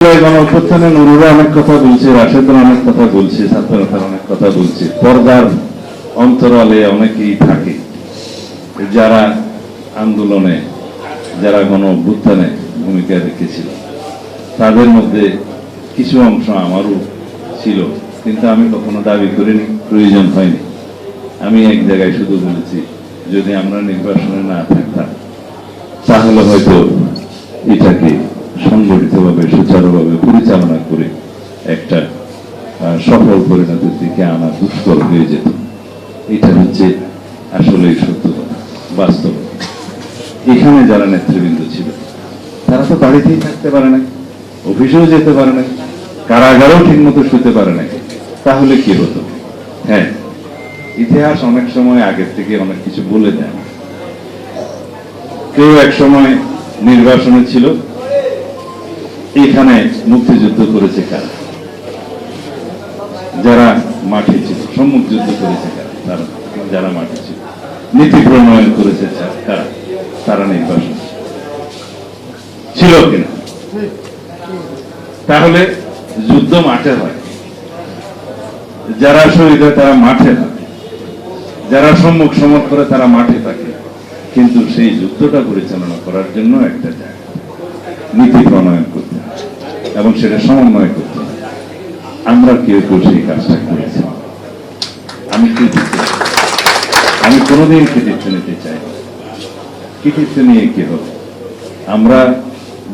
গণঅভ্যুত্থানে নুরুরা অনেক কথা বলছে, রাশেদরা অনেক কথা বলছে, ছাত্রনেতারা অনেক কথা বলছে। পর্দার অন্তরালে অনেকেই থাকে যারা আন্দোলনে, যারা গণঅভ্যুত্থানে ভূমিকা রেখেছিল। তাদের মধ্যে কিছু অংশ আমারও ছিল, কিন্তু আমি কখনো দাবি করিনি, প্রয়োজন হয়নি। আমি এক জায়গায় শুধু বলেছি, যদি আমরা নির্বাচনে না থাকতাম তাহলে হয়তো এটাকে সংগঠিতভাবে সুচারুভাবে পরিচালনা করে একটা সফল পরিণতির দিকে আনা দুষ্কর হয়ে যেত। এটা হচ্ছে আসলে সত্যতা, বাস্তব। এখানে যারা নেতৃবৃন্দ ছিল তারা তো বাড়িতেই থাকতে পারে না, অফিসেও যেতে পারে না, কারাগারেও ঠিক মতো শুতে পারে না। তাহলে কি হতো? হ্যাঁ, ইতিহাস অনেক সময় আগের থেকে অনেক কিছু বলে দেয়। কেউ এক সময় নির্বাসনে ছিল, এখানে মুক্তিযুদ্ধ করেছে কারা? যারা মাঠে ছিল। সম্মুখ যুদ্ধ করেছে কারা? তারা, যারা মাঠে ছিল। নীতি প্রণয়ন করেছে কারা? তারা নির্বাসন ছিল কিনা? তাহলে যুদ্ধ মাঠে হয়, যারা শহীদ হয় তারা মাঠে থাকে, যারা সম্মুখ সমর করে তারা মাঠে থাকে। কিন্তু সেই যুদ্ধটা পরিচালনা করার জন্য একটা জায়গা, নীতি প্রণয়ন করতে এবং সেটা সমন্বয় করতে। আমরা কেউ কেউ সেই কাজটা করেছি। আমি কোনোদিন কৃতিত্ব নিতে চাই না। কৃতিত্ব নিয়ে কি হবে? আমরা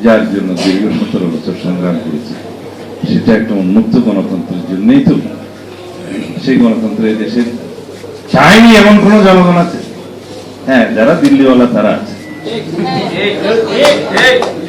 যার জন্য দীর্ঘ 17 বছর সংগ্রাম করেছি, সেটা একটা উন্মুক্ত গণতন্ত্রের জন্যই তো। সেই গণতন্ত্রের দেশে চায়নি এমন কোন জনগণ আছে? হ্যাঁ, যারা দিল্লিওয়ালা তারা আছে।